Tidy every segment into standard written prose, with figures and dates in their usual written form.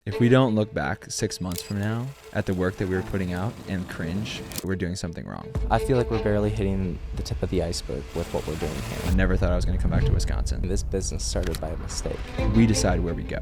If we don't look back 6 months from now at the work that we were putting out and cringe, we're doing something wrong. I feel like we're barely hitting the tip of the iceberg with what we're doing here. I never thought I was going to come back to Wisconsin. This business started by a mistake. We decide where we go.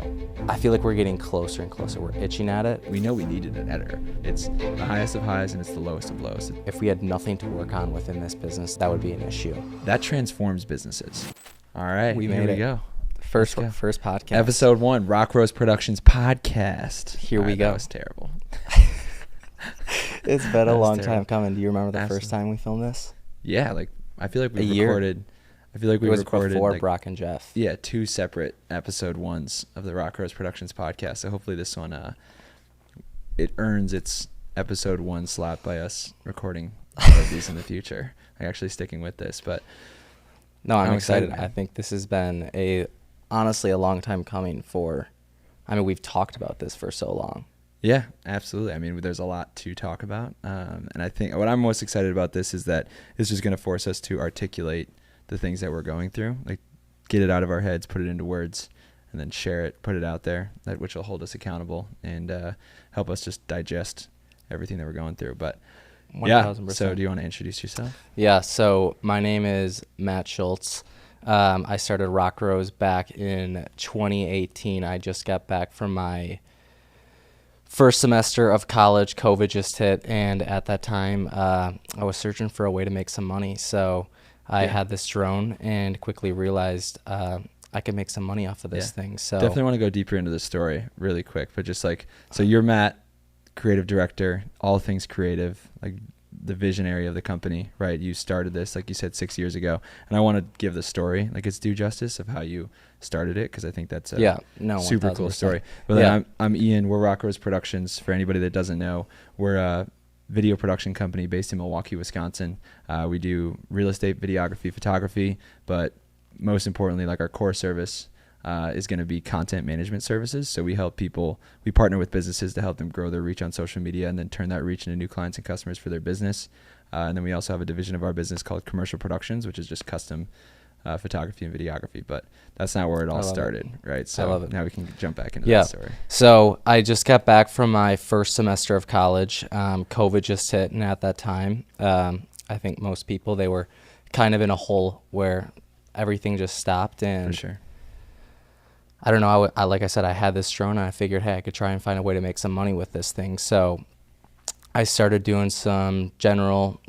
I feel like we're getting closer and closer. We're itching at it. We know we needed an editor. It's the highest of highs and it's the lowest of lows. If we had nothing to work on within this business, that would be an issue. That transforms businesses. All right, We here made we it. go. First podcast. Episode 1, Rockrose Productions podcast. Here we go. That was terrible. It's been That a was long terrible. time coming. Do you remember the Absolutely. first time we filmed this? Yeah, like I feel like we A year? recorded. I feel like we It was recorded before like, Brock and Jeff. yeah, 2 separate episode 1s of the Rockrose Productions podcast. So hopefully this one, it earns its episode 1 slot by us recording all of these in the future. Like actually sticking with this, but No, I'm I'm excited. excited, man. I think this has been honestly a long time coming we've talked about this for so long. yeah, absolutely. I mean, there's a lot to talk about, and I think what I'm most excited about this is that it's just going to force us to articulate the things that we're going through, like get it out of our heads, put it into words, and then share it, put it out there, which will hold us accountable and help us just digest everything that we're going through. But 1000%. So do you want to introduce yourself? Yeah, so my name is Matt Schultz. I started Rockrose back in 2018. I just got back from my first semester of college. COVID just hit, and at that time, I was searching for a way to make some money. So I had this drone and quickly realized I could make some money off of this thing. So Definitely want to go deeper into the story really quick, but just like, so you're Matt, creative director, all things creative, like the visionary of the company, right? You started this, like you said, 6 years ago. And I want to give the story like its due justice of how you started it, because I think that's a super cool 1000%. story. But then I'm Ian. We're Rockrose Productions. For anybody that doesn't know, we're a video production company based in Milwaukee, Wisconsin. We do real estate, videography, photography, but most importantly, like our core service is going to be content management services. So we partner with businesses to help them grow their reach on social media and then turn that reach into new clients and customers for their business. And then we also have a division of our business called Commercial Productions, which is just custom photography and videography. But that's not where it all started, right? So I love it. now we can jump back into that story. So I just got back from my first semester of college. COVID just hit, and at that time, I think most people, they were kind of in a hole where everything just stopped. And For sure. I don't know. Like I said, I had this drone, and I figured, hey, I could try and find a way to make some money with this thing. So I started doing some general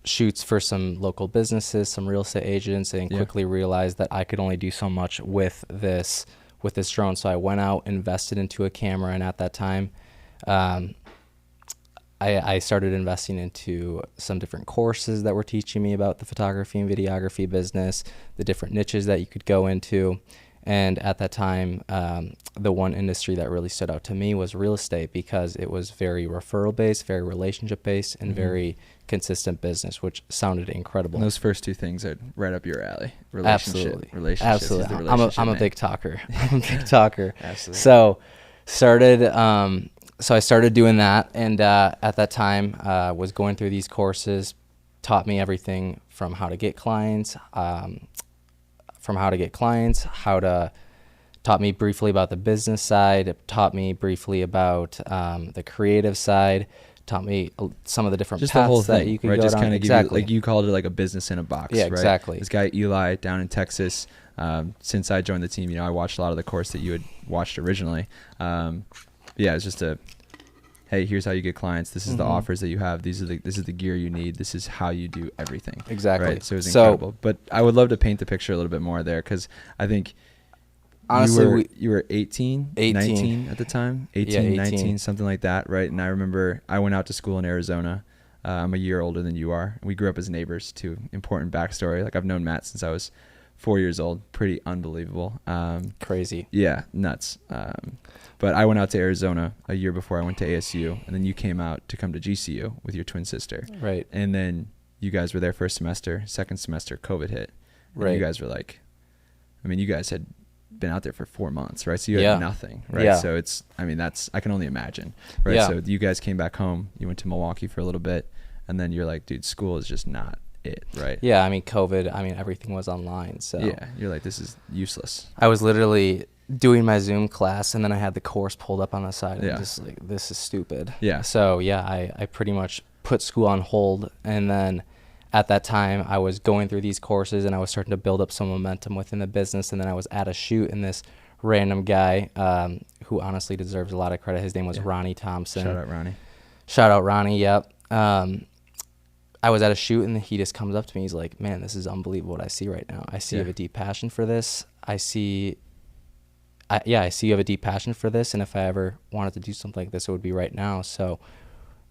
shoots for some local businesses, some real estate agents, and quickly realized that I could only do so much with this drone. So I went out, invested into a camera, and at that time, I started investing into some different courses that were teaching me about the photography and videography business, the different niches that you could go into. And at that time, the one industry that really stood out to me was real estate, because it was very referral-based, very relationship-based, and very consistent business, which sounded incredible. And those first 2 things are right up your alley. Absolutely. Relationships is the Absolutely. relationship I'm a name. big talker. I'm a big talker. Absolutely. So I started doing that, and at that time, was going through these courses, taught me everything from how to get clients, taught me briefly about the business side, taught me briefly about the creative side, taught me some of the different just the paths whole that thing, you could right? go Just down. kind of give you, like you called it, like a business in a box, Yeah, right? exactly. This guy Eli down in Texas, since I joined the team, I watched a lot of the course that you had watched originally. It's just hey, here's how you get clients. This is the offers that you have. This is the gear you need. This is how you do everything. Exactly. Right? So it was incredible. But I would love to paint the picture a little bit more there, because I think Honestly, you were 18, 19 at the time, 18, 19, something like that, right? And I remember I went out to school in Arizona. I'm a year older than you are. We grew up as neighbors, too. Important backstory. Like, I've known Matt since I was 4 years old. Pretty unbelievable. Crazy. Yeah, nuts. But I went out to Arizona a year before I went to ASU, and then you came out to come to GCU with your twin sister. Right. And then you guys were there first semester. Second semester, COVID hit. And Right. you guys were like, you guys had been out there for 4 months, right? So you had nothing, right? Yeah. So I can only imagine, right? Yeah. So you guys came back home, you went to Milwaukee for a little bit, and then you're like, dude, school is just not it, right? Yeah, COVID, everything was online. So yeah, you're like, this is useless. I was literally doing my Zoom class, and then I had the course pulled up on the side, and Yeah. just like, this is stupid. Yeah. So yeah, I pretty much put school on hold, and then at that time I was going through these courses, and I was starting to build up some momentum within the business, and then I was at a shoot, and this random guy who honestly deserves a lot of credit, his name was Ronnie Thompson. Shout out Ronnie. Yep. I was at a shoot, and he just comes up to me. He's like, man, this is unbelievable what I see right now. I see you have a deep passion for this. I see you have a deep passion for this, and if I ever wanted to do something like this, it would be right now. So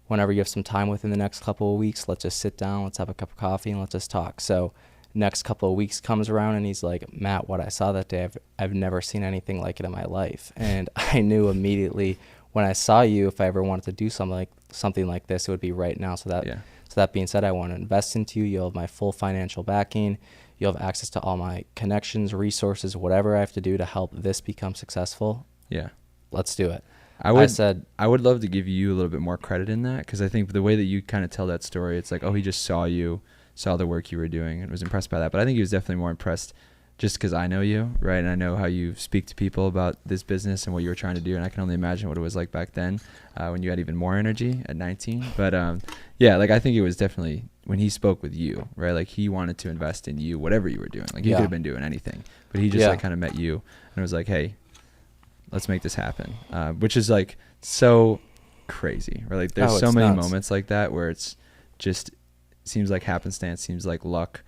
whenever you have some time within the next couple of weeks, let's just sit down, let's have a cup of coffee, and let's just talk. So next couple of weeks comes around, and he's like, Matt, what I saw that day, I've never seen anything like it in my life. And I knew immediately when I saw you, if I ever wanted to do something like this, it would be right now. So that being said, I want to invest into you. You'll have my full financial backing. You'll have access to all my connections, resources, whatever I have to do to help this become successful. Yeah. Let's do it. I would love to give you a little bit more credit in that, because I think the way that you kind of tell that story, it's like, oh, he just saw the work you were doing and was impressed by that. But I think he was definitely more impressed just because I know you, right? And I know how you speak to people about this business and what you were trying to do. And I can only imagine what it was like back then when you had even more energy at 19. But yeah, like I think it was definitely when he spoke with you, right? Like he wanted to invest in you, whatever you were doing. Like he could have been doing anything, but he just like kind of met you and was like, hey, let's make this happen. Which is like so crazy, right? Like there's so many moments like that where it's just seems like happenstance, seems like luck.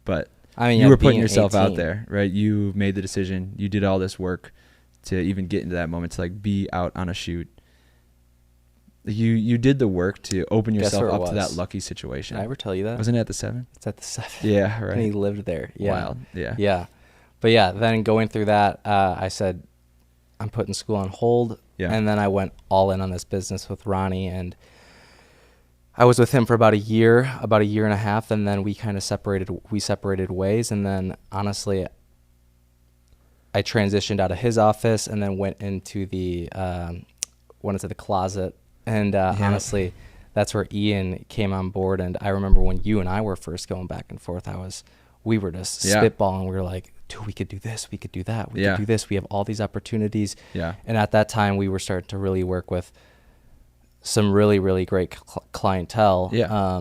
But I mean, you were putting yourself 18 out there, right? You made the decision. You did all this work to even get into that moment, to like be out on a shoot. You did the work to open yourself up to that lucky situation. Did I ever tell you that? Wasn't it at the 7? It's at the 7. Yeah, right. And he lived there. Yeah. Wild. Yeah. Yeah. But yeah, then going through that, I said, I'm putting school on hold. Yeah. And then I went all in on this business with Ronnie, and I was with him for about a year and a half, and then we kind of separated ways. And then honestly, I transitioned out of his office and then went into the closet. And honestly, that's where Ian came on board. And I remember when you and I were first going back and forth, we were just spitballing. We were like, dude, we could do this, we could do that, we could do this. We have all these opportunities. Yeah. And at that time, we were starting to really work with some really, really great clientele. Yeah.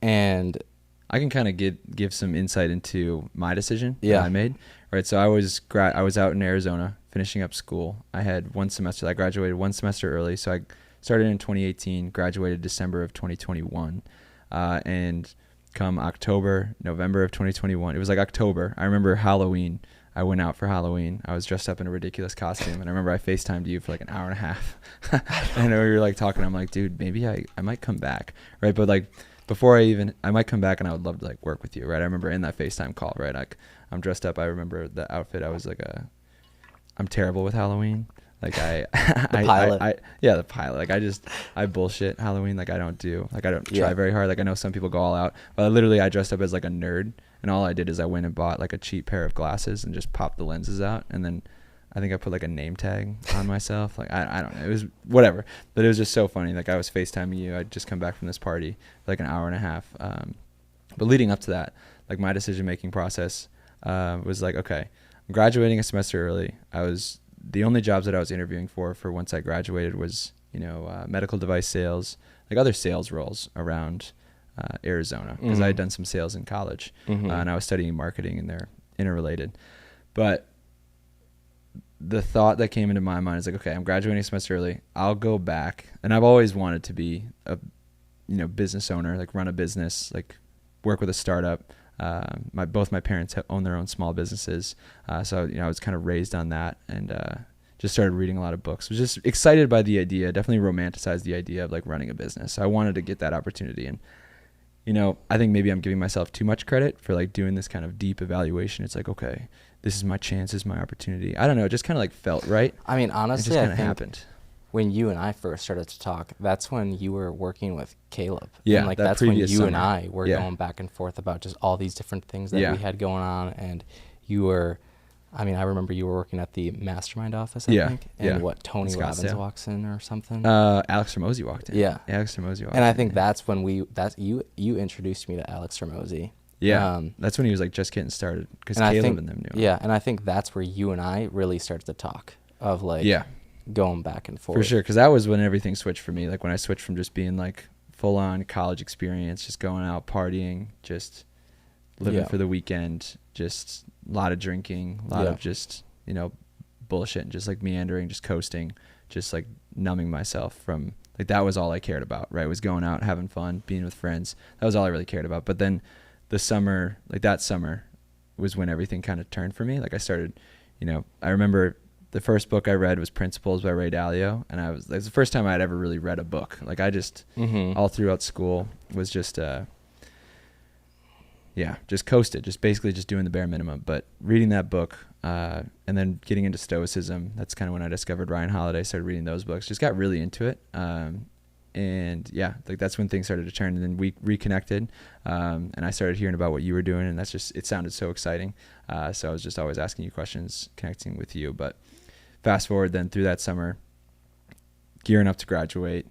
And I can kind of give some insight into my decision that I made. Right. So I was out in Arizona finishing up school. I had one semester. I graduated one semester early. So I started in 2018, graduated December of 2021. And come November of 2021, it was like October. I remember Halloween. I went out for Halloween. I was dressed up in a ridiculous costume, and I remember I FaceTimed you for like an hour and a half. And we were like talking. I'm like, dude, maybe I might come back, right? But like before I might come back, and I would love to like work with you, right? I remember in that FaceTime call, right? Like I'm dressed up. I remember the outfit. I was like I'm terrible with Halloween. Like the pilot. The pilot. Like I bullshit Halloween. Like I don't try very hard. Like I know some people go all out, but I dressed up as like a nerd. And all I did is I went and bought like a cheap pair of glasses and just popped the lenses out. And then I think I put like a name tag on myself. Like, I don't know. It was whatever. But it was just so funny. Like I was FaceTiming you. I'd just come back from this party for like an hour and a half. But leading up to that, like my decision-making process was like, okay, I'm graduating a semester early. The only jobs that I was interviewing for once I graduated was, medical device sales, like other sales roles around Arizona, because I had done some sales in college, and I was studying marketing, and they're interrelated. But the thought that came into my mind is like, okay, I'm graduating a semester early. I'll go back, and I've always wanted to be a business owner, like run a business, like work with a startup. Both my parents own their own small businesses, so I was kind of raised on that, and just started reading a lot of books. Was just excited by the idea. Definitely romanticized the idea of like running a business. So I wanted to get that opportunity, and I think maybe I'm giving myself too much credit for like doing this kind of deep evaluation. It's like, okay, this is my chance, this is my opportunity. I don't know, it just kind of like felt right. I mean, honestly, it just kind of happened. When you and I first started to talk, that's when you were working with Caleb. Yeah, and like that's when you summer. And I were going back and forth about just all these different things that we had going on. And you were, I remember you were working at the Mastermind office, I think. And what, Tony Robbins walks in or something? Alex Ramosi walked in. Yeah. Alex Ramosi walked in. And I think that's when you introduced me to Alex Ramosi. Yeah. That's when he was like just getting started because And I Caleb think, and them knew him. yeah, and I think that's where you and I really started to talk of like Yeah, going back and forth. for sure. Because that was when everything switched for me. Like when I switched from just being like full on college experience, just going out partying, just living for the weekend, just a lot of drinking, a lot of just, bullshit and just like meandering, just coasting, just like numbing myself from like that was all I cared about, right? Was going out, having fun, being with friends. That was all I really cared about. But then the summer, like that summer was when everything kind of turned for me. Like I started, I remember the first book I read was Principles by Ray Dalio. And it was the first time I'd ever really read a book. Like I just, all throughout school was just, just coasted, just basically just doing the bare minimum. But reading that book, and then getting into Stoicism, that's kind of when I discovered Ryan Holiday, started reading those books, just got really into it. And like that's when things started to turn, and then we reconnected, and I started hearing about what you were doing, and it sounded so exciting. So I was just always asking you questions, connecting with you. But fast forward then through that summer, gearing up to graduate,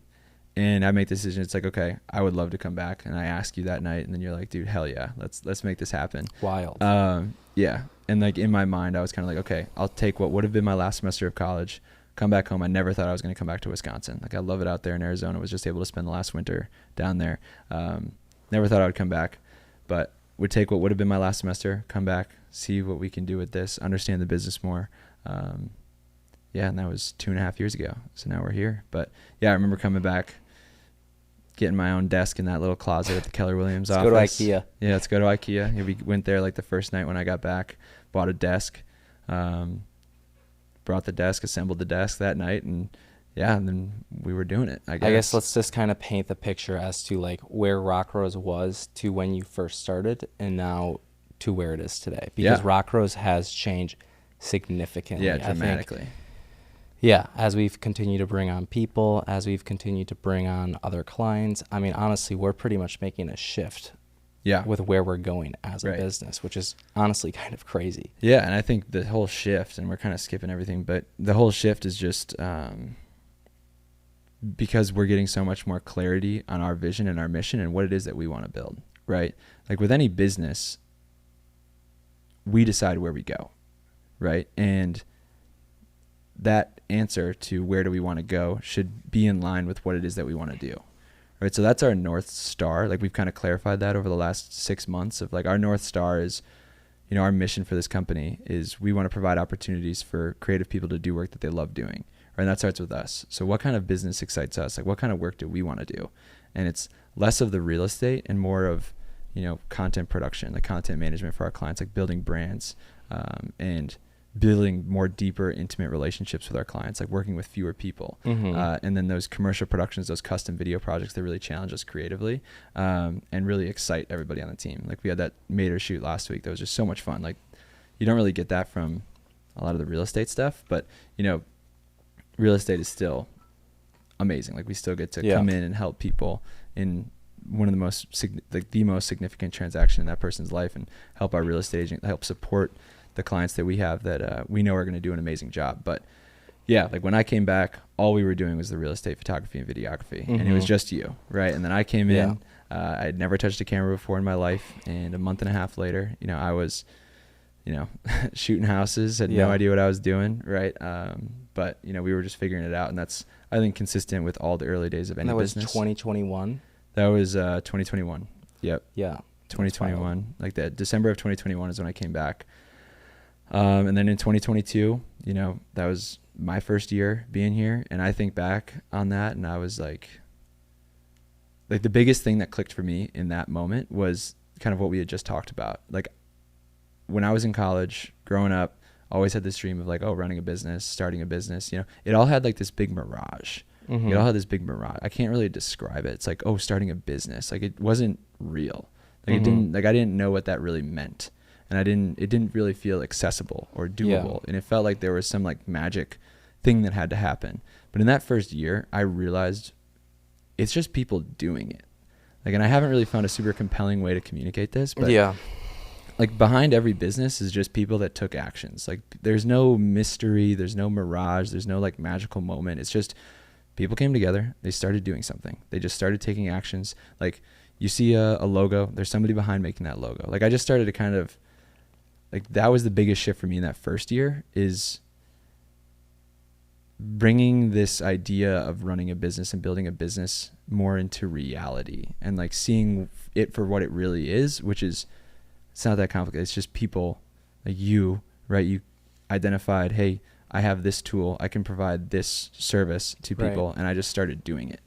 and I make the decision. It's like, okay, I would love to come back. And I ask you that night, and then you're like, dude, hell yeah, let's make this happen. Wild. Yeah. And like in my mind, I was kind of like, okay, I'll take what would have been my last semester of college, come back home. I never thought I was going to come back to Wisconsin. Like I love it out there in Arizona. Was just able to spend the last winter down there. Never thought I would come back, but would take what would have been my last semester, come back, see what we can do with this, understand the business more. And that was 2.5 years ago. So now we're here. But yeah, I remember coming back, getting my own desk in that little closet at the Keller Williams office. Let's go to IKEA. Yeah, let's go to IKEA. Yeah, we went there like the first night when I got back, bought a desk, brought the desk, assembled the desk that night, and then we were doing it, I guess. Let's just kind of paint the picture as to like where Rockrose was to when you first started and now to where it is today. Because Rockrose has changed significantly. Yeah, dramatically. As we've continued to bring on people, as we've continued to bring on other clients, I mean, honestly, we're pretty much making a shift with where we're going as a business, which is honestly kind of crazy. Yeah, and I think the whole shift, and we're kind of skipping everything, but the whole shift is just because we're getting so much more clarity on our vision and our mission and what it is that we want to build, right? Like with any business, we decide where we go, right? And that answer to where do we want to go should be in line with what it is that we want to do, right? So that's our North Star. Like we've kind of clarified that over the last 6 months of like our North Star is, our mission for this company is we want to provide opportunities for creative people to do work that they love doing, right? And that starts with us. So what kind of business excites us? Like what kind of work do we want to do? And it's less of the real estate and more of, content production, like content management for our clients, like building brands, and building more deeper, intimate relationships with our clients, like working with fewer people. And then those commercial productions, those custom video projects that really challenge us creatively, and really excite everybody on the team. Like we had that Mater shoot last week. That was just so much fun. Like you don't really get that from a lot of the real estate stuff, but real estate is still amazing. Like we still get to come in and help people in one of the most significant transaction in that person's life and help our real estate agent help support the clients that we have that we know are going to do an amazing job. But like when I came back, all we were doing was the real estate photography and videography, and it was just you, right? And then I came in, I had never touched a camera before in my life, and a month and a half later, I was, shooting houses, had no idea what I was doing, right? But we were just figuring it out, and that's, I think, consistent with all the early days of any business. That was 2021? That was 2021. Yep. Yeah. 2021. Like that December of 2021 is when I came back. And then in 2022, that was my first year being here. And I think back on that and I was like the biggest thing that clicked for me in that moment was kind of what we had just talked about. Like when I was in college, growing up, always had this dream of like, running a business, starting a business, it all had like this big mirage. It all had this big mirage. I can't really describe it. It's like, starting a business. Like it wasn't real. Like it didn't, like I didn't know what that really meant. And it didn't really feel accessible or doable. And it felt like there was some like magic thing that had to happen. But in that first year, I realized it's just people doing it. Like, and I haven't really found a super compelling way to communicate this, but like behind every business is just people that took actions. Like there's no mystery, there's no mirage, there's no like magical moment. It's just people came together, they started doing something. They just started taking actions. Like, you see a logo, there's somebody behind making that logo. Like I just started to kind of like, that was the biggest shift for me in that first year, is bringing this idea of running a business and building a business more into reality, and like seeing it for what it really is, which is, it's not that complicated. It's just people like you, right? You identified, hey, I have this tool, I can provide this service to people, Right. and I just started doing it.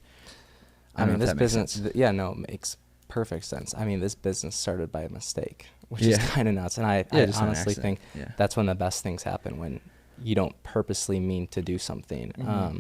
I mean, this business, sense. yeah, no, it makes perfect sense. I mean, this business started by a mistake, which Yeah. is kind of nuts. And I just an honestly think accident. Yeah. that's when the best things happen, when you don't purposely mean to do something. Mm-hmm.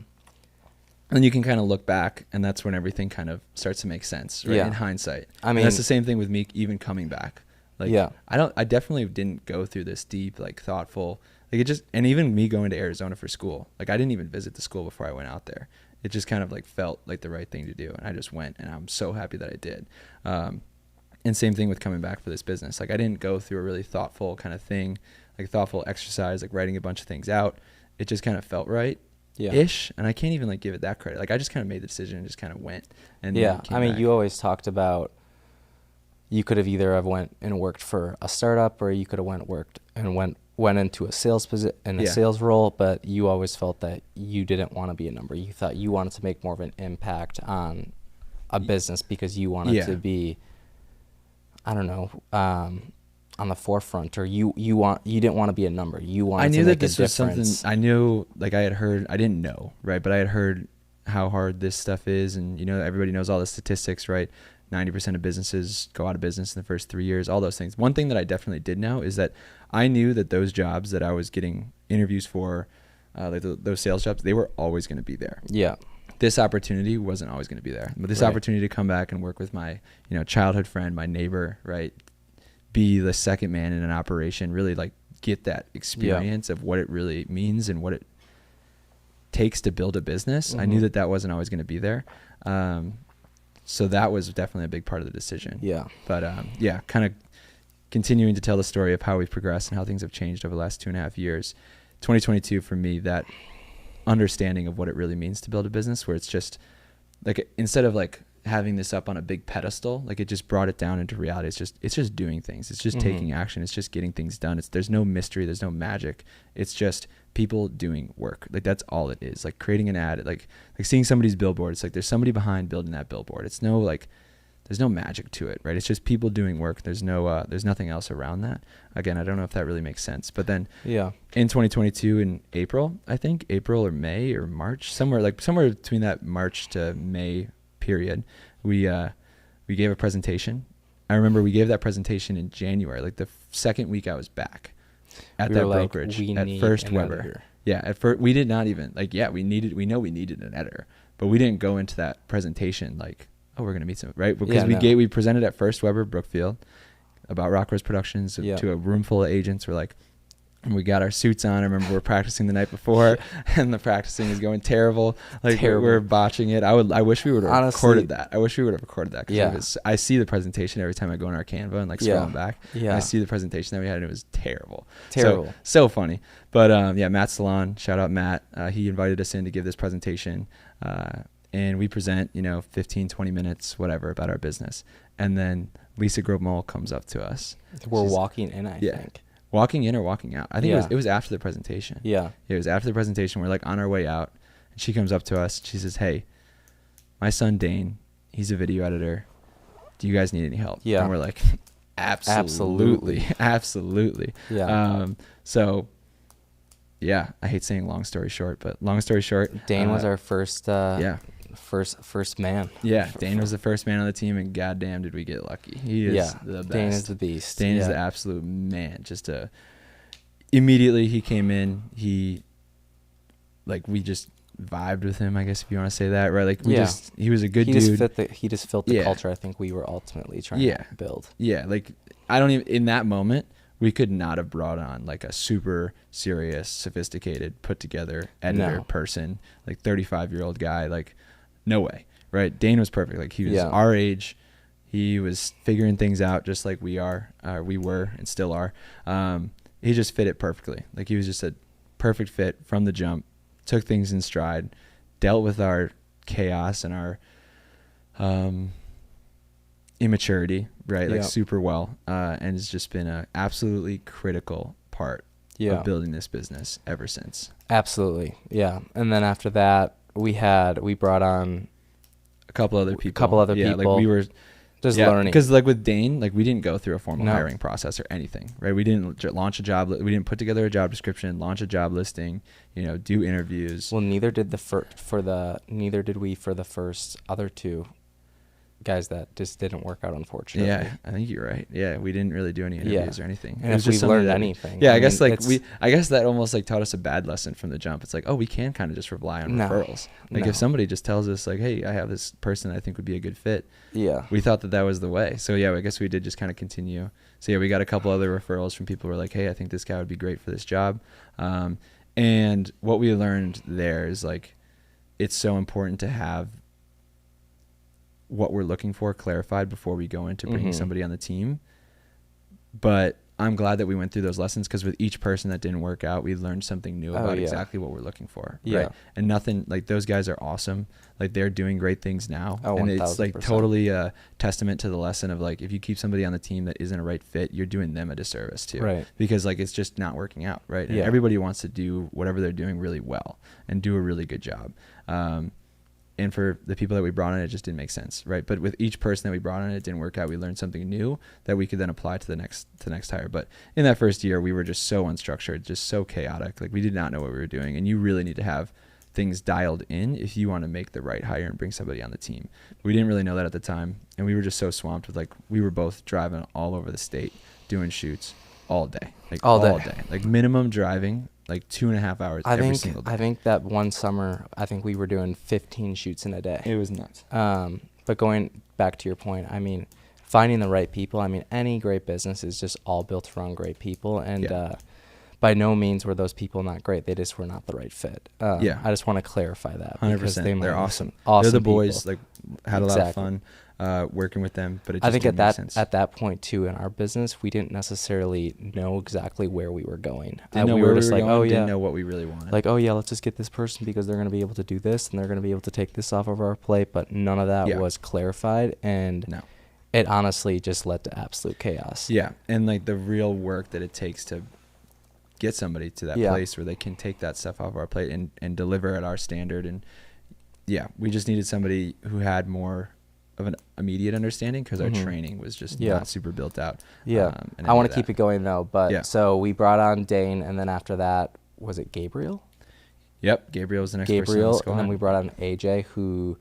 And you can kind of look back, and that's when everything kind of starts to make sense, right? Yeah. In hindsight. I mean, and that's the same thing with me even coming back. Like, yeah. I definitely didn't go through this deep, like thoughtful, like it just, and even me going to Arizona for school, like I didn't even visit the school before I went out there. It just kind of like felt like the right thing to do. And I just went, and I'm so happy that I did. And same thing with coming back for this business. Like I didn't go through a really thoughtful kind of thing, like thoughtful exercise, like writing a bunch of things out. It just kind of felt right. Yeah. Ish, and I can't even like give it that credit. Like I just kind of made the decision and just kind of went. And Yeah, came I mean, back. you always talked about you could have either have went and worked for a startup, or you could have went into a sales role, but you always felt that you didn't want to be a number. You thought you wanted to make more of an impact on a business because you wanted to be, I don't know, on the forefront, or you didn't want to be a number. You wanted I knew to that make this a was difference. something I knew, like I didn't know, right? But I had heard how hard this stuff is, and everybody knows all the statistics, right? 90% of businesses go out of business in the first 3 years, all those things. One thing that I definitely did know is that I knew that those jobs that I was getting interviews for, like those sales jobs, they were always going to be there. Yeah. This opportunity wasn't always going to be there, but this opportunity to come back and work with my, childhood friend, my neighbor, right? Be the second man in an operation, really like get that experience of what it really means and what it takes to build a business. I knew that wasn't always going to be there. So that was definitely a big part of the decision. Yeah. But kind of continuing to tell the story of how we've progressed and how things have changed over the last 2.5 years. 2022 for me, that understanding of what it really means to build a business, where it's just like, instead of like having this up on a big pedestal, like it just brought it down into reality. It's just doing things. It's just taking action. It's just getting things done. There's no mystery. There's no magic. It's just people doing work. Like that's all it is. Like creating an ad, like seeing somebody's billboard. It's like there's somebody behind building that billboard. It's no like, there's no magic to it, right? It's just people doing work. There's nothing else around that. Again, I don't know if that really makes sense. But then in 2022 in April or May or March, somewhere between that March to May period, we gave a presentation. I remember we gave that presentation in January, like the second week I was back at that brokerage at First Weber. Editor. Yeah, at first we did not even we needed an editor, but we didn't go into that presentation like, oh, we're gonna meet some, right? Because we presented at First Weber Brookfield about Rockrose Productions to a room full of agents. We're like, and we got our suits on. I remember we're practicing the night before, and the practicing is going terrible. Like we're botching it. I wish we would have recorded that. Because I see the presentation every time I go in our Canva and like scrolling back. Yeah. And I see the presentation that we had, and it was terrible. So funny. But Matt Salon, shout out Matt. He invited us in to give this presentation, and we present 15, 20 minutes, whatever, about our business. And then Lisa Grobmol comes up to us. We're walking in, I think. Walking in or walking out? I think it was after the presentation. Yeah. It was after the presentation. We're like on our way out, and she comes up to us. She says, "Hey, my son Dane, he's a video editor. Do you guys need any help?" Yeah. And we're like, absolutely. Yeah. I hate saying long story short, but long story short, Dane was our first man. Yeah, Dane was the first man on the team, and goddamn did we get lucky. He is the best. Dane is the beast. Dane is the absolute man. Immediately he came in, we just vibed with him, I guess, if you want to say that, right? Like he was a good dude. He just fit the culture I think we were ultimately trying to build. Yeah, like in that moment, we could not have brought on like a super serious, sophisticated, put together editor person, like 35-year-old guy, like no way, right? Dane was perfect. Like he was our age. He was figuring things out just like we were and still are. He just fit it perfectly. Like he was just a perfect fit from the jump, took things in stride, dealt with our chaos and our immaturity, right? Like Yeah. super well, and it's just been a absolutely critical part of building this business ever since. Absolutely. Yeah. And then after that, we brought on A couple other people. Like we were just learning. Because like with Dane, like we didn't go through a formal No. hiring process or anything, right? We didn't launch a job. We didn't put together a job description, launch a job listing, do interviews. Well, neither did neither did we for the first other two guys that just didn't work out, unfortunately. Yeah, I think you're right. Yeah, we didn't really do any interviews or anything. And if we learned anything, I guess like I guess that almost like taught us a bad lesson from the jump. It's like, oh, we can kind of just rely on referrals. Like if somebody just tells us like, hey, I have this person I think would be a good fit. Yeah. We thought that was the way. So yeah, I guess we did just kind of continue. So yeah, we got a couple other referrals from people who were like, hey, I think this guy would be great for this job. And what we learned there is like, it's so important to have what we're looking for clarified before we go into bringing somebody on the team. But I'm glad that we went through those lessons, because with each person that didn't work out, we learned something new about exactly what we're looking for. Yeah. Right. And nothing like, those guys are awesome. Like they're doing great things now. Oh, and 1000%. it's like totally a testament to the lesson of like, if you keep somebody on the team that isn't a right fit, you're doing them a disservice too. Right. Because like, it's just not working out. Right. And everybody wants to do whatever they're doing really well and do a really good job. And for the people that we brought in, it just didn't make sense, right? But with each person that we brought in, it didn't work out. We learned something new that we could then apply to the next hire. But in that first year, we were just so unstructured, just so chaotic. Like we did not know what we were doing. And you really need to have things dialed in if you want to make the right hire and bring somebody on the team. We didn't really know that at the time. And we were just so swamped with like, we were both driving all over the state, doing shoots all day, like all day, like minimum driving, like 2.5 hours every single day. I think that one summer, I think we were doing 15 shoots in a day. It was nuts. But going back to your point, I mean, finding the right people. I mean, any great business is just all built around great people. And by no means were those people not great. They just were not the right fit. I just want to clarify that. 100%. They're awesome. Awesome. They're the boys. People. Like had a lot of fun working with them. But it just I think didn't make sense. at that point too in our business, we didn't necessarily know exactly where we were going. Didn't know we where were just we were like, going, oh yeah, didn't know what we really wanted. like, oh yeah, let's just get this person because they're going to be able to do this and they're going to be able to take this off of our plate. But none of that was clarified, and it honestly just led to absolute chaos. Yeah, and like the real work that it takes to get somebody to that place where they can take that stuff off our plate and deliver at our standard. And we just needed somebody who had more of an immediate understanding, because our training was just not super built out. I want to keep it going though, but so we brought on Dane, and then after that, was it Gabriel? Yep, Gabriel was the next person in the squad. And then we brought on AJ, who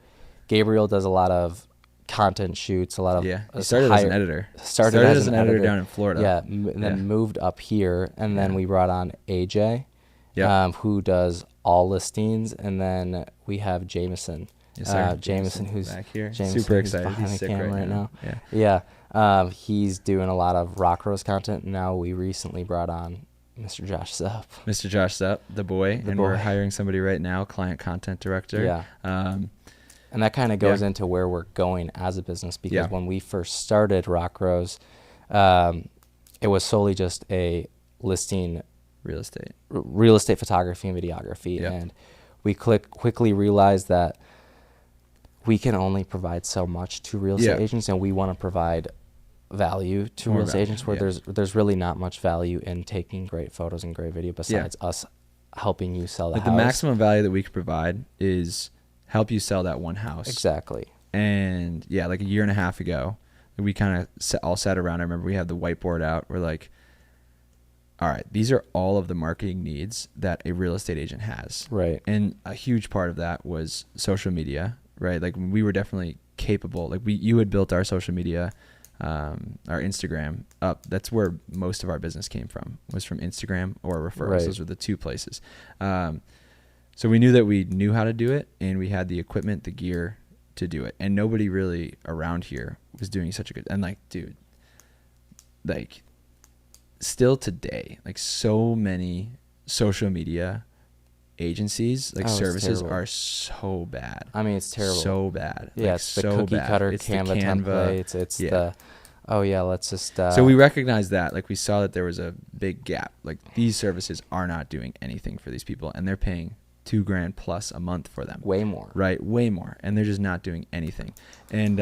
Gabriel does a lot of content shoots, a lot of he started as an editor. Started as an editor down in Florida. And then moved up here, and then we brought on AJ, who does all listings, and then we have Jameson. Yes, sir. Jameson, who's back here. Jameson, Super who's excited. behind He's the sick camera right now. He's doing a lot of Rockrose content. Now we recently brought on Mr. Josh Zepp. Mr. Josh Zepp, the boy. We're hiring somebody right now, client content director. And that kind of goes into where we're going as a business, because when we first started Rockrose, it was solely just a listing real estate photography and videography. And we quickly realized that we can only provide so much to real estate agents, and we want to provide value to real estate agents where there's really not much value in taking great photos and great video besides us helping you sell the house. The maximum value that we could provide is help you sell that one house. Exactly. And like a year and a half ago, we kind of all sat around. I remember we had the whiteboard out. We're like, all right, these are all of the marketing needs that a real estate agent has. Right. And a huge part of that was social media, right? Like we were definitely capable. Like you had built our social media, our Instagram up. That's where most of our business came from, was from Instagram or referrals. Right. Those were the two places. So we knew that we knew how to do it, and we had the equipment, the gear to do it. And nobody really around here was doing such a good, and like, dude, like still today, like so many social media agencies, like services are so bad. I mean, it's terrible. So bad. Yeah, like, it's the cookie cutter Canva templates. It's the, let's just. So we recognized that, like we saw that there was a big gap. Like these services are not doing anything for these people, and they're paying $2,000 plus a month for them. Way more. Right, way more, and they're just not doing anything. And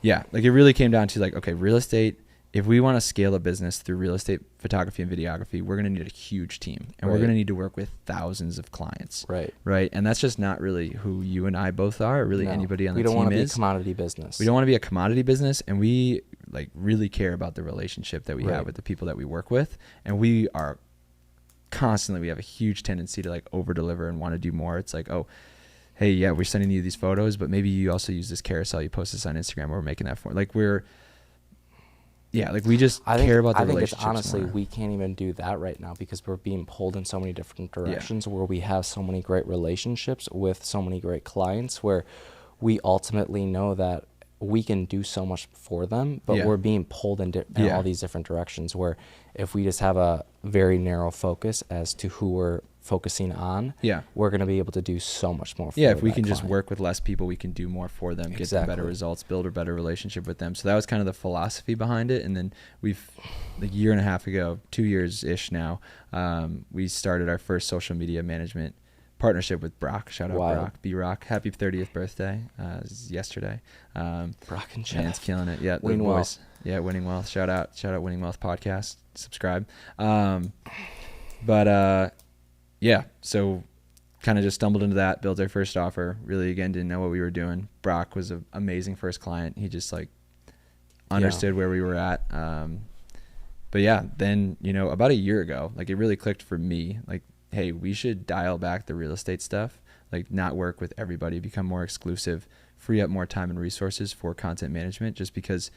Yeah, like it really came down to like, okay, real estate, if we want to scale a business through real estate photography and videography, we're going to need a huge team, and we're going to need to work with thousands of clients. Right. And that's just not really who you and I both are, or really anybody on the team is. We don't want to be a commodity business. We don't want to be a commodity business, and we like really care about the relationship that we have with the people that we work with. And we are constantly, we have a huge tendency to like over deliver and want to do more. It's like, oh, hey, yeah, we're sending you these photos, but maybe you also use this carousel, you post this on Instagram, we're making that for like we just care about the relationships. I think it's honestly, we can't even do that right now because we're being pulled in so many different directions where we have so many great relationships with so many great clients where we ultimately know that we can do so much for them, but we're being pulled in all these different directions where if we just have a very narrow focus as to who we're focusing on, we're going to be able to do so much more for if we can just work with less people, we can do more for them, get them better results, build a better relationship with them. So that was kind of the philosophy behind it. And then we've like a year and a half ago, 2 years ish now, we started our first social media management partnership with Brock. Shout out Brock, B-Rock. Happy 30th birthday. It was yesterday. Brock and Jeff. Man's killing it. Yeah, Winning Wealth. Yeah, Winning Wealth. Shout out Winning Wealth podcast. Subscribe. So kind of just stumbled into that, built our first offer. Really, again, didn't know what we were doing. Brock was an amazing first client. He just like understood where we were at. But yeah, then, about a year ago, like it really clicked for me, like, hey, we should dial back the real estate stuff, like not work with everybody, become more exclusive, free up more time and resources for content management, just because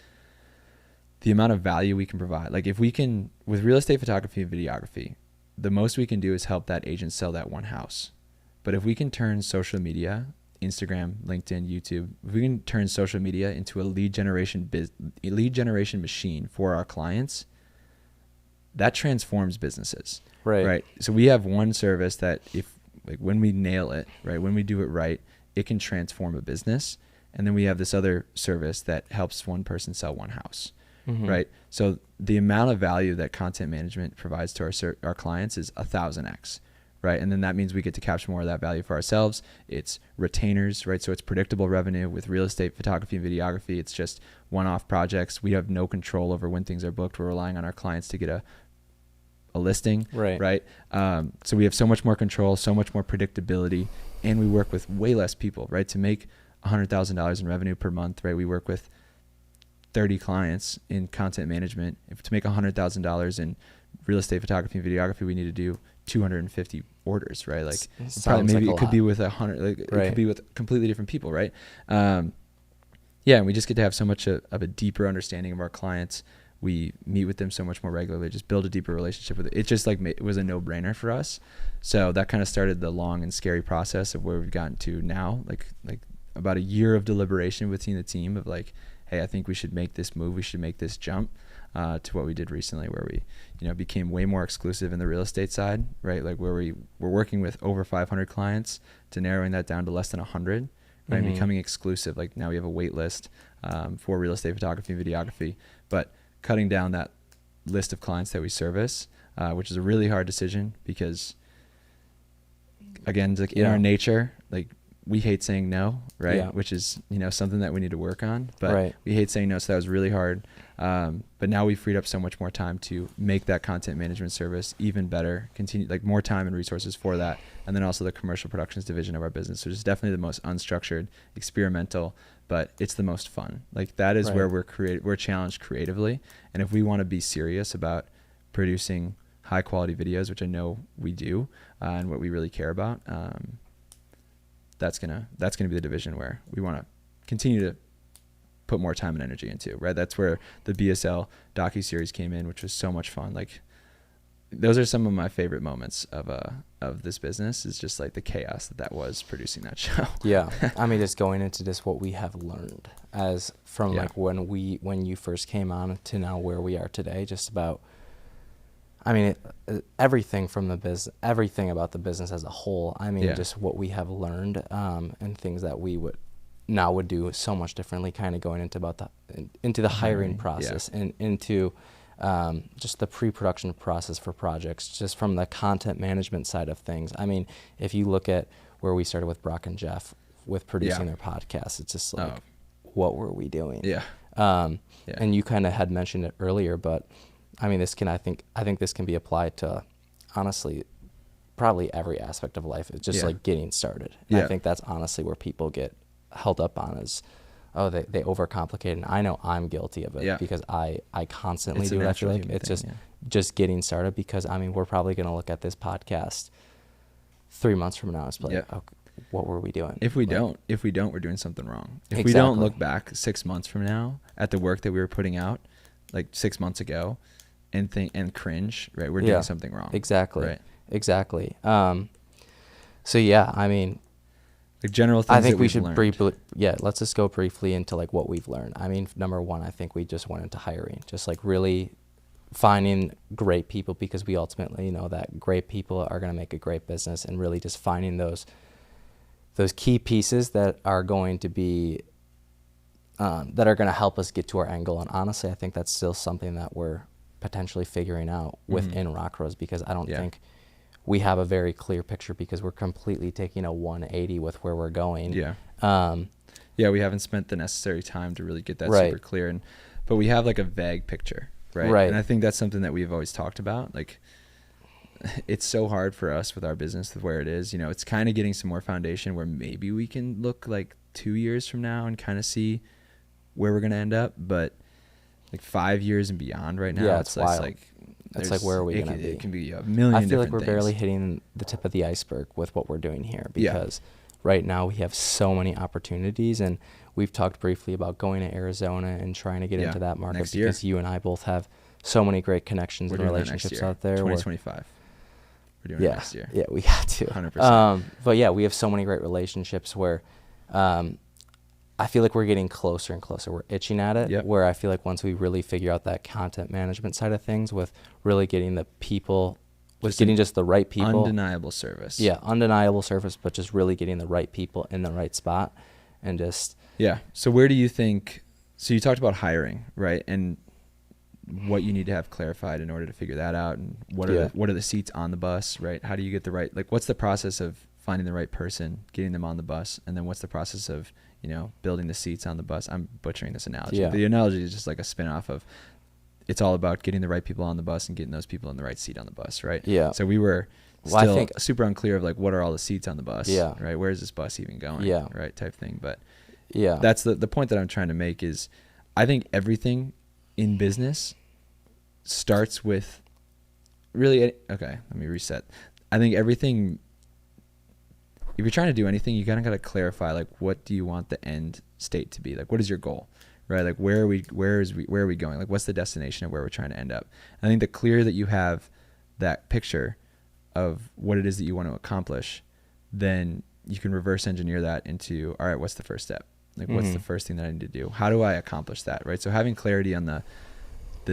the amount of value we can provide. Like if we can, with real estate photography and videography, the most we can do is help that agent sell that one house. But if we can turn social media, Instagram, LinkedIn, YouTube, if we can turn social media into a lead generation machine for our clients, that transforms businesses. Right. So we have one service that when we nail it, right, when we do it right, it can transform a business. And then we have this other service that helps one person sell one house. Right. So the amount of value that content management provides to our clients is 1,000x. Right. And then that means we get to capture more of that value for ourselves. It's retainers, right? So it's predictable revenue. With real estate photography and videography, it's just one-off projects. We have no control over when things are booked. We're relying on our clients to get a listing. Right. So we have so much more control, so much more predictability, and we work with way less people, right? To make $100,000 in revenue per month, right? We work with 30 clients in content management. If to make $100,000 in real estate photography and videography, we need to do 250 orders, right? Like it could be with 100, like it could be with completely different people, right? And we just get to have so much of a deeper understanding of our clients. We meet with them so much more regularly, just build a deeper relationship with it. It just it was a no-brainer for us. So that kind of started the long and scary process of where we've gotten to now, like about a year of deliberation within the team of like, hey, I think we should make this move. We should make this jump to what we did recently, where we, became way more exclusive in the real estate side, right? Like where we were working with over 500 clients to narrowing that down to less than 100, right? Becoming exclusive. Like now we have a wait list for real estate photography and videography, but cutting down that list of clients that we service, which is a really hard decision because, again, like in our nature, like we hate saying no, right? Yeah. Which is, something that we need to work on, but we hate saying no. So that was really hard. But now we've freed up so much more time to make that content management service even better, continue like more time and resources for that. And then also the commercial productions division of our business, which is definitely the most unstructured, experimental, but it's the most fun. Like that is where we're challenged creatively. And if we want to be serious about producing high quality videos, which I know we do, and what we really care about, that's gonna be the division where we want to continue to put more time and energy into, right? That's where the BSL docuseries came in, which was so much fun. Like those are some of my favorite moments of this business, is just like the chaos that was producing that show. Yeah. I mean, just going into this, what we have learned as from like when you first came on to now where we are today, just about, I mean, everything from the business, everything about the business as a whole. I mean, just what we have learned, and things that we would do so much differently, kind of going into the hiring process and into just the pre-production process for projects, just from the content management side of things. I mean, if you look at where we started with Brock and Jeff with producing their podcast, it's just like, what were we doing? Yeah. And you kind of had mentioned it earlier, but I mean, I think this can be applied to, honestly, probably every aspect of life. It's just like getting started. And I think that's honestly where people get held up on is, they overcomplicate. And I know I'm guilty of it because I constantly do it. I feel like it's just getting started, because I mean, we're probably going to look at this podcast 3 months from now. It's like, okay, what were we doing? If we don't, we're doing something wrong. If we don't look back 6 months from now at the work that we were putting out like 6 months ago and cringe, right? We're doing something wrong. Exactly. Right. Exactly. So yeah, I mean, like general things I think that we should learned. let's just go briefly into like what we've learned. I mean, number one, I think we just went into hiring, just like really finding great people, because we ultimately know that great people are going to make a great business, and really just finding those key pieces that are going to be that are going to help us get to our end goal. And honestly, I think that's still something that we're potentially figuring out within Rockrose, because I don't think we have a very clear picture, because we're completely taking a 180 with where we're going. We haven't spent the necessary time to really get that super clear, but we have like a vague picture, right? And I think that's something that we've always talked about. Like, it's so hard for us with our business with where it is. You know, it's kind of getting some more foundation where maybe we can look like 2 years from now and kind of see where we're going to end up. But like 5 years and beyond right now, it's wild. It's like, where are we going to be? It can be a million different things. I feel like we're barely hitting the tip of the iceberg with what we're doing here, because right now we have so many opportunities, and we've talked briefly about going to Arizona and trying to get into that market next because you and I both have so many great connections and relationships out there. 2025. We're doing it next year. Yeah, we got to. 100%. But yeah, we have so many great relationships where I feel like we're getting closer and closer. We're itching at it, where I feel like once we really figure out that content management side of things, with really getting the people, with getting just the right people. Undeniable service. Yeah, undeniable service, but just really getting the right people in the right spot, and just. Yeah. So where do you think, so you talked about hiring, right? And what you need to have clarified in order to figure that out, and what are the seats on the bus, right? How do you get the right, like, what's the process of finding the right person, getting them on the bus, and then what's the process of, you know, building the seats on the bus? I'm butchering this analogy. The analogy is just like a spin-off of, it's all about getting the right people on the bus and getting those people in the right seat on the bus, right? Yeah. So we were still super unclear of like, what are all the seats on the bus, right? Where is this bus even going, right? Type thing. But that's the point that I'm trying to make is, I think everything in business starts with really, okay, let me reset. I think everything, if you're trying to do anything, you kind of got to clarify, like, what do you want the end state to be? Like, what is your goal, right? Like, where are we going? Like, what's the destination of where we're trying to end up? I think the clearer that you have that picture of what it is that you want to accomplish, then you can reverse engineer that into, all right, what's the first step? Like, what's the first thing that I need to do? How do I accomplish that, right? So having clarity on the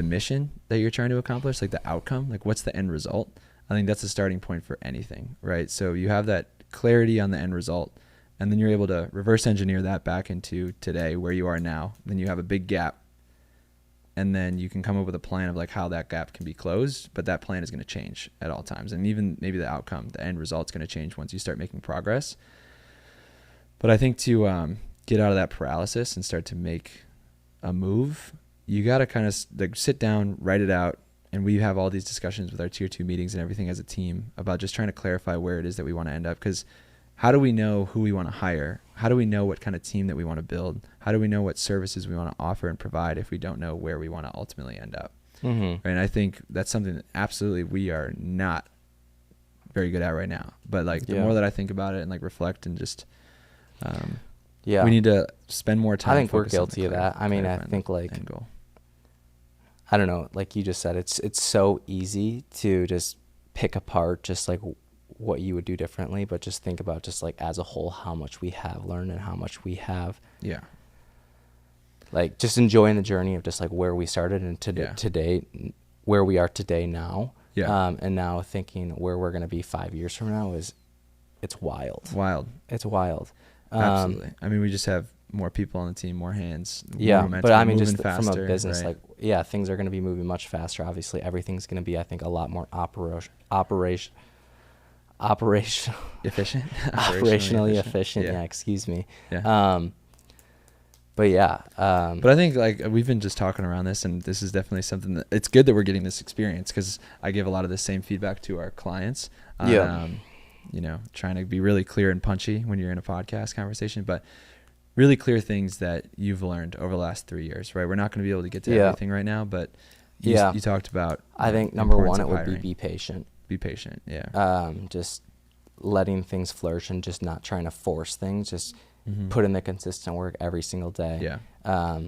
mission that you're trying to accomplish, like the outcome, like what's the end result? I think that's a starting point for anything, right? So you have that clarity on the end result, and then you're able to reverse engineer that back into today, where you are now. Then you have a big gap, and then you can come up with a plan of like how that gap can be closed, but that plan is going to change at all times. And even maybe the outcome, the end result, is going to change once you start making progress. But I think to get out of that paralysis and start to make a move, you got to kind of like sit down, write it out. And we have all these discussions with our tier 2 meetings and everything as a team about just trying to clarify where it is that we want to end up. Because how do we know who we want to hire? How do we know what kind of team that we want to build? How do we know what services we want to offer and provide if we don't know where we want to ultimately end up? Right? And I think that's something that absolutely we are not very good at right now. But like the more that I think about it and like reflect and just, we need to spend more time. I think we're guilty of that. I mean, I think like, I don't know, like you just said, it's so easy to just pick apart just like what you would do differently, but just think about just like as a whole how much we have learned and how much we have like just enjoying the journey of just like where we started and today, where we are today now, and now thinking where we're going to be 5 years from now it's wild. It's wild. Absolutely. I mean, we just have more people on the team, more hands. But I mean, just faster, from a business, right? Like, things are going to be moving much faster. Obviously, everything's going to be, I think, a lot more operationally efficient. Yeah, excuse me. But yeah, but I think like we've been just talking around this, and this is definitely something that it's good that we're getting this experience, because I give a lot of the same feedback to our clients. You know, trying to be really clear and punchy when you're in a podcast conversation, but really clear things that you've learned over the last 3 years, right? We're not going to be able to get to everything right now, but you talked about. I think number one, it would be patient. Be patient, yeah. Just letting things flourish and just not trying to force things. Just put in the consistent work every single day. Yeah.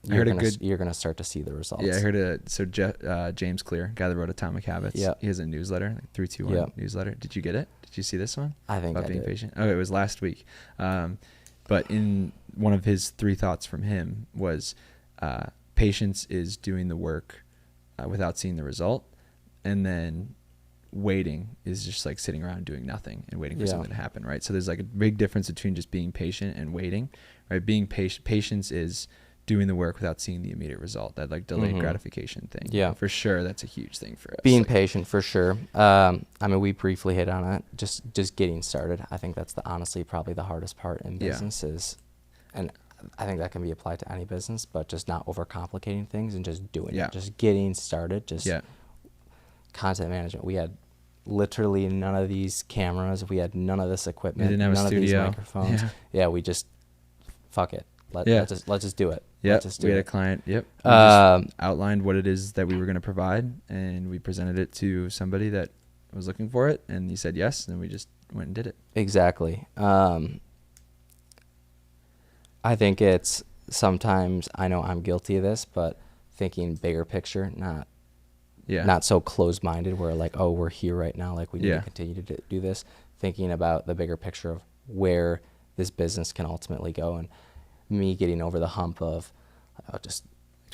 You're gonna start to see the results. Yeah, I heard James Clear, guy that wrote Atomic Habits. Yeah. He has a newsletter, like 321 newsletter. Did you get it? Did you see this one? I think about I being did. patient. Oh, it was last week. But in one of his 3 thoughts from him was patience is doing the work without seeing the result, and then waiting is just like sitting around doing nothing and waiting for something to happen, right? So there's like a big difference between just being patient and waiting, right? Being patience is doing the work without seeing the immediate result, that like delayed gratification thing. Yeah, for sure, that's a huge thing for us. Being patient, for sure. I mean, we briefly hit on it. Just getting started. I think that's honestly probably the hardest part in businesses, and I think that can be applied to any business, but just not overcomplicating things and just doing it. Just getting started. Content management. We had literally none of these cameras. We had none of this equipment. We didn't have none a studio. Of these microphones. Yeah, we just fuck it. Let's just do it. Yeah, we had a client. Yep. We just outlined what it is that we were going to provide, and we presented it to somebody that was looking for it, and he said yes, and we just went and did it. Exactly. I think it's sometimes, I know I'm guilty of this, but thinking bigger picture, not so closed-minded where like, oh, we're here right now, like we need to continue to do this. Thinking about the bigger picture of where this business can ultimately go, and me getting over the hump of just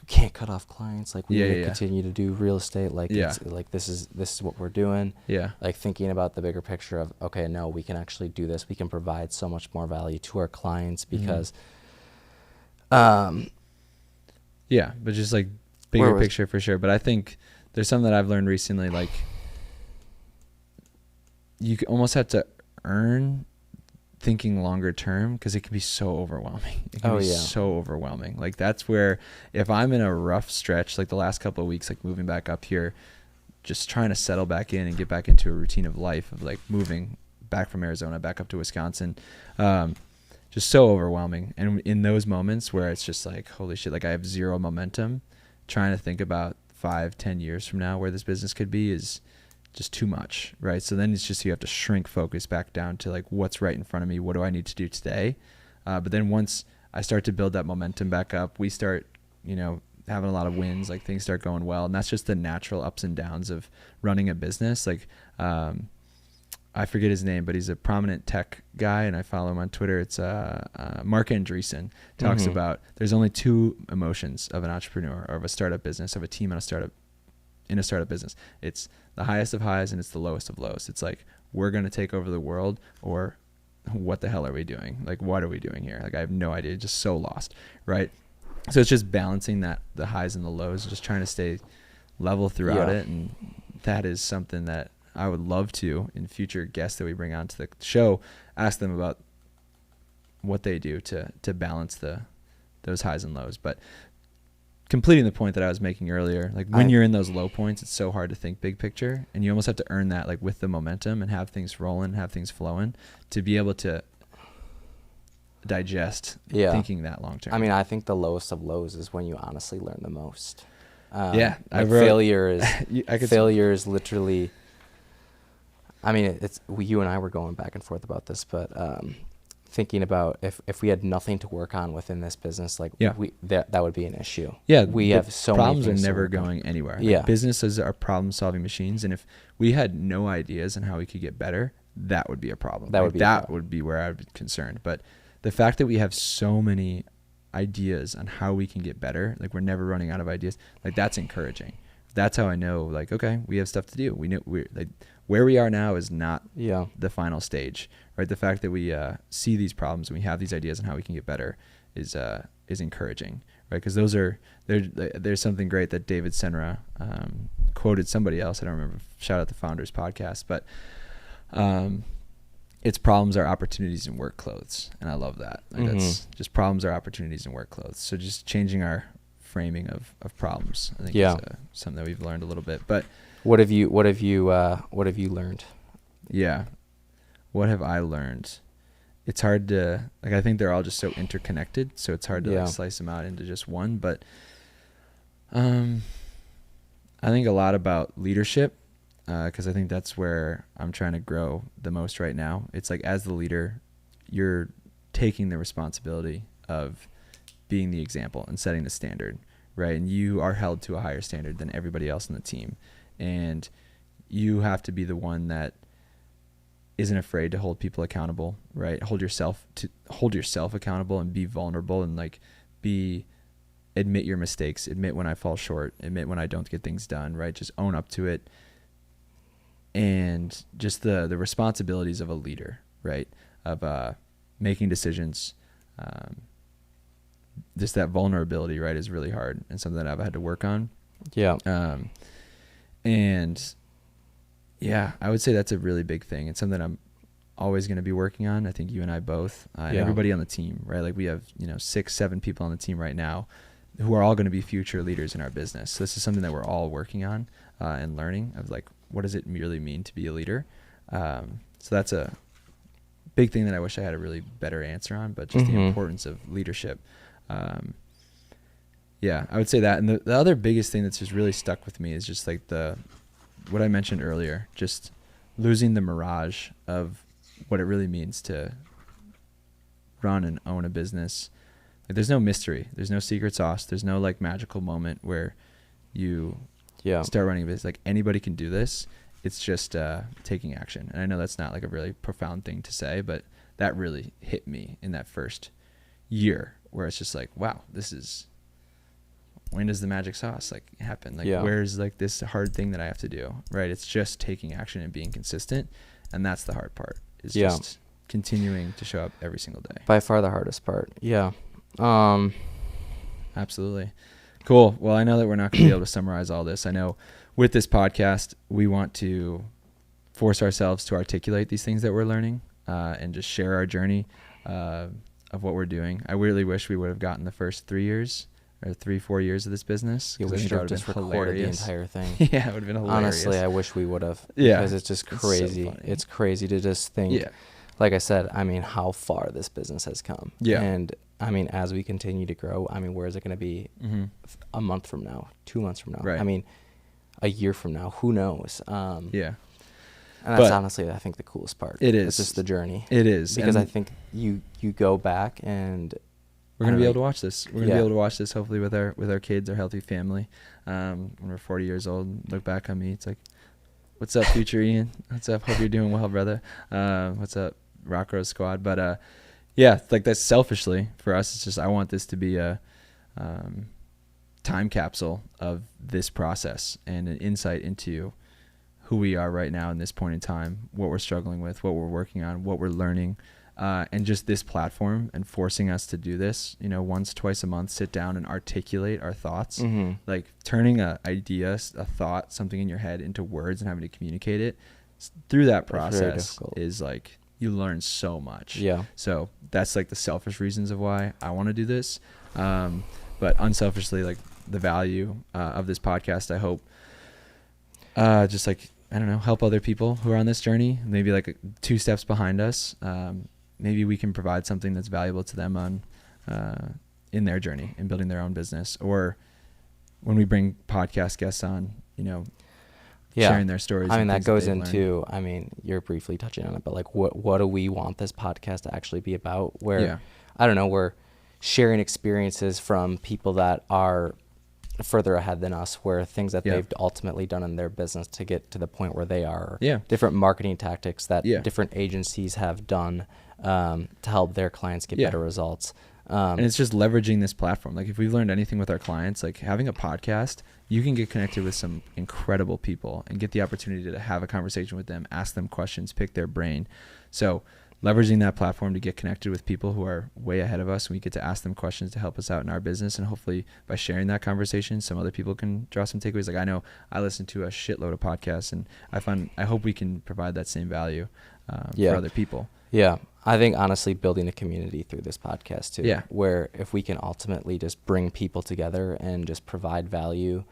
can't cut off clients, like we need to continue to do real estate, like it's, like this is what we're doing. Like thinking about the bigger picture of, okay, no, we can actually do this, we can provide so much more value to our clients because but just like bigger picture for sure. But I think there's something that I've learned recently, like you almost have to earn thinking longer term, because it can be so overwhelming. It can be so overwhelming. Like that's where, if I'm in a rough stretch, like the last couple of weeks, like moving back up here, just trying to settle back in and get back into a routine of life, of like moving back from Arizona back up to Wisconsin, just so overwhelming. And in those moments where it's just like, holy shit, like I have zero momentum, trying to think about 5-10 years from now where this business could be is just too much, right? So then it's just, you have to shrink focus back down to like, what's right in front of me? What do I need to do today? But then once I start to build that momentum back up, we start, having a lot of wins, like things start going well. And that's just the natural ups and downs of running a business. Like, I forget his name, but he's a prominent tech guy, and I follow him on Twitter. It's Mark Andreessen talks about there's only 2 emotions of an entrepreneur, or of a startup business, of a team in a startup business. It's the highest of highs and it's the lowest of lows. It's like, we're going to take over the world, or what the hell are we doing? Like, what are we doing here? Like, I have no idea. Just so lost, right? So it's just balancing that, the highs and the lows, just trying to stay level throughout it. And that is something that I would love to, in future guests that we bring onto the show, ask them about what they do to balance those highs and lows. But completing the point that I was making earlier, like when you're in those low points, it's so hard to think big picture, and you almost have to earn that, like with the momentum, and have things rolling, have things flowing, to be able to digest thinking that long term. I mean, I think the lowest of lows is when you honestly learn the most. Failure is literally, I mean, you and I were going back and forth about this, but thinking about if we had nothing to work on within this business, like that would be an issue. We have so many problems things are never going anywhere. Like businesses are problem solving machines, and if we had no ideas on how we could get better, that would be a problem. That would be where I'd be concerned. But the fact that we have so many ideas on how we can get better, like we're never running out of ideas, like that's encouraging. That's how I know, like, okay, we have stuff to do. We know we're like, where we are now is not the final stage, right? The fact that we see these problems and we have these ideas on how we can get better is encouraging, right? Because there's something great that David Senra quoted somebody else. I don't remember. Shout out the Founders podcast, but it's problems are opportunities in work clothes. And I love that. Like that's just problems are opportunities in work clothes. So just changing our framing of problems, I think is something that we've learned a little bit. But what have you learned? Yeah. What have I learned? It's hard to, like, I think they're all just so interconnected. So it's hard to like slice them out into just one. But I think a lot about leadership, because I think that's where I'm trying to grow the most right now. It's like, as the leader, you're taking the responsibility of being the example and setting the standard, right? And you are held to a higher standard than everybody else in the team. And you have to be the one that isn't afraid to hold people accountable, right? Hold yourself accountable and be vulnerable and like admit your mistakes, admit when I fall short, admit when I don't get things done, right? Just own up to it. And just the responsibilities of a leader, right? Of making decisions, just that vulnerability, right, is really hard and something that I've had to work on. Yeah. And yeah, I would say that's a really big thing. It's something I'm always going to be working on. I think you and I both, and everybody on the team, right? Like we have, 6-7 people on the team right now who are all going to be future leaders in our business. So this is something that we're all working on and learning of, like, what does it really mean to be a leader? So that's a big thing that I wish I had a really better answer on, but just the importance of leadership. Yeah, I would say that. And the other biggest thing that's just really stuck with me is just like what I mentioned earlier, just losing the mirage of what it really means to run and own a business. Like, there's no mystery. There's no secret sauce. There's no like magical moment where you start running a business. Like, anybody can do this. It's just taking action. And I know that's not like a really profound thing to say, but that really hit me in that first year where it's just like, wow, when does the magic sauce like happen? Like, where's like this hard thing that I have to do, right? It's just taking action and being consistent. And that's the hard part, is just continuing to show up every single day. By far the hardest part. Yeah. Absolutely. Cool. Well, I know that we're not going to be able to summarize all this. I know with this podcast, we want to force ourselves to articulate these things that we're learning and just share our journey of what we're doing. I really wish we would have gotten the first 3 years or 4 years of this business. Yeah, we should have just recorded the entire thing. Yeah, it would have been hilarious. Honestly, I wish we would have. Yeah. Because it's just crazy. It's crazy to just think, like I said, I mean, how far this business has come. Yeah. And I mean, as we continue to grow, I mean, where is it going to be a month from now, 2 months from now? Right. I mean, a year from now, who knows? Yeah. And that's honestly, I think, the coolest part. It is. It's just the journey. It is. Because I think you go back and we're going to be able to watch this. We're going to be able to watch this hopefully with our kids, our healthy family. When we're 40 years old, look back on me. It's like, what's up, future Ian? What's up? Hope you're doing well, brother. What's up, Rockrose squad? But yeah, like, that's selfishly for us. It's just, I want this to be a time capsule of this process and an insight into who we are right now in this point in time, what we're struggling with, what we're working on, what we're learning. And just this platform and forcing us to do this, once, twice a month, sit down and articulate our thoughts, like turning an idea, a thought, something in your head into words and having to communicate it through that process is like, you learn so much. Yeah. So that's like the selfish reasons of why I want to do this. But unselfishly, like, the value of this podcast, I hope, just like, I don't know, help other people who are on this journey, maybe like 2 steps behind us. Maybe we can provide something that's valuable to them in their journey in building their own business, or when we bring podcast guests on, sharing their stories. I mean, that goes into, I mean, you're briefly touching on it, but like, what do we want this podcast to actually be about? Where, I don't know, we're sharing experiences from people that are further ahead than us, where things that they've ultimately done in their business to get to the point where they are, different marketing tactics that different agencies have done to help their clients get better results. And it's just leveraging this platform. Like, if we've learned anything with our clients, like, having a podcast, you can get connected with some incredible people and get the opportunity to have a conversation with them, ask them questions, pick their brain. So leveraging that platform to get connected with people who are way ahead of us, and we get to ask them questions to help us out in our business. And hopefully by sharing that conversation, some other people can draw some takeaways. Like, I know I listen to a shitload of podcasts, and I hope we can provide that same value. for other people. Yeah. I think honestly building a community through this podcast too. Yeah. Where if we can ultimately just bring people together and just provide value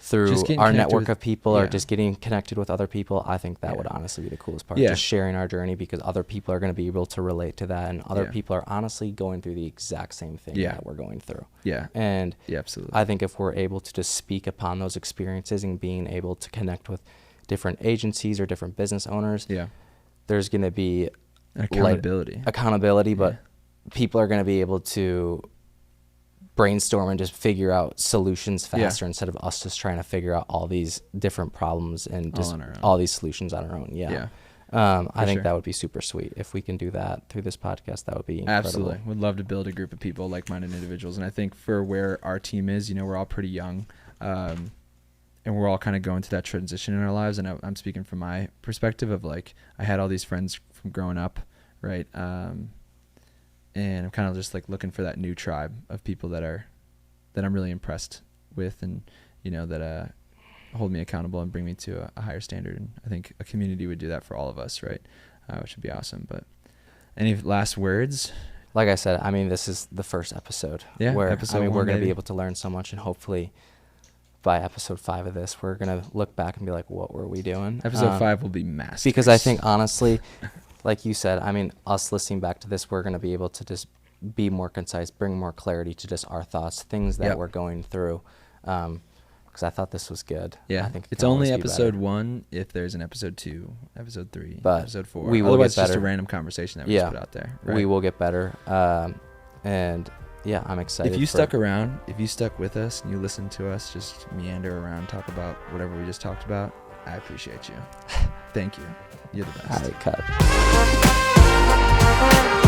through our network of people or just getting connected with other people, I think that would honestly be the coolest part. Just sharing our journey, because other people are going to be able to relate to that, and other people are honestly going through the exact same thing that we're going through. Yeah. And absolutely. I think if we're able to just speak upon those experiences and being able to connect with different agencies or different business owners, there's going to be accountability, but people are going to be able to brainstorm and just figure out solutions faster instead of us just trying to figure out all these different problems and just all these solutions on our own. I think that would be super sweet if we can do that through this podcast. That would be incredible. Absolutely. Would love to build a group of people, like-minded individuals. And I think for where our team is, we're all pretty young, and we're all kind of going through that transition in our lives. And I'm speaking from my perspective of like, I had all these friends from growing up, right? And I'm kind of just like looking for that new tribe of people that I'm really impressed with, and that hold me accountable and bring me to a higher standard. And I think a community would do that for all of us, right? Which would be awesome. But any last words? Like I said, I mean, this is the first episode. Yeah, where we're going to be able to learn so much, and hopefully by episode 5 of this, we're going to look back and be like, what were we doing? Episode 5 will be massive. Because I think honestly, like you said, I mean, us listening back to this, we're going to be able to just be more concise, bring more clarity to just our thoughts, things that we're going through. Because I thought this was good. Yeah, I think it's only episode 1. If there's an episode 2, episode 3, episode 4. We will Otherwise, get better. It's just a random conversation that we just put out there. Right? We will get better. And yeah, I'm excited. If you stuck around, if you stuck with us and you listened to us just meander around, talk about whatever we just talked about, I appreciate you. Thank you. You're the best. All right, cut.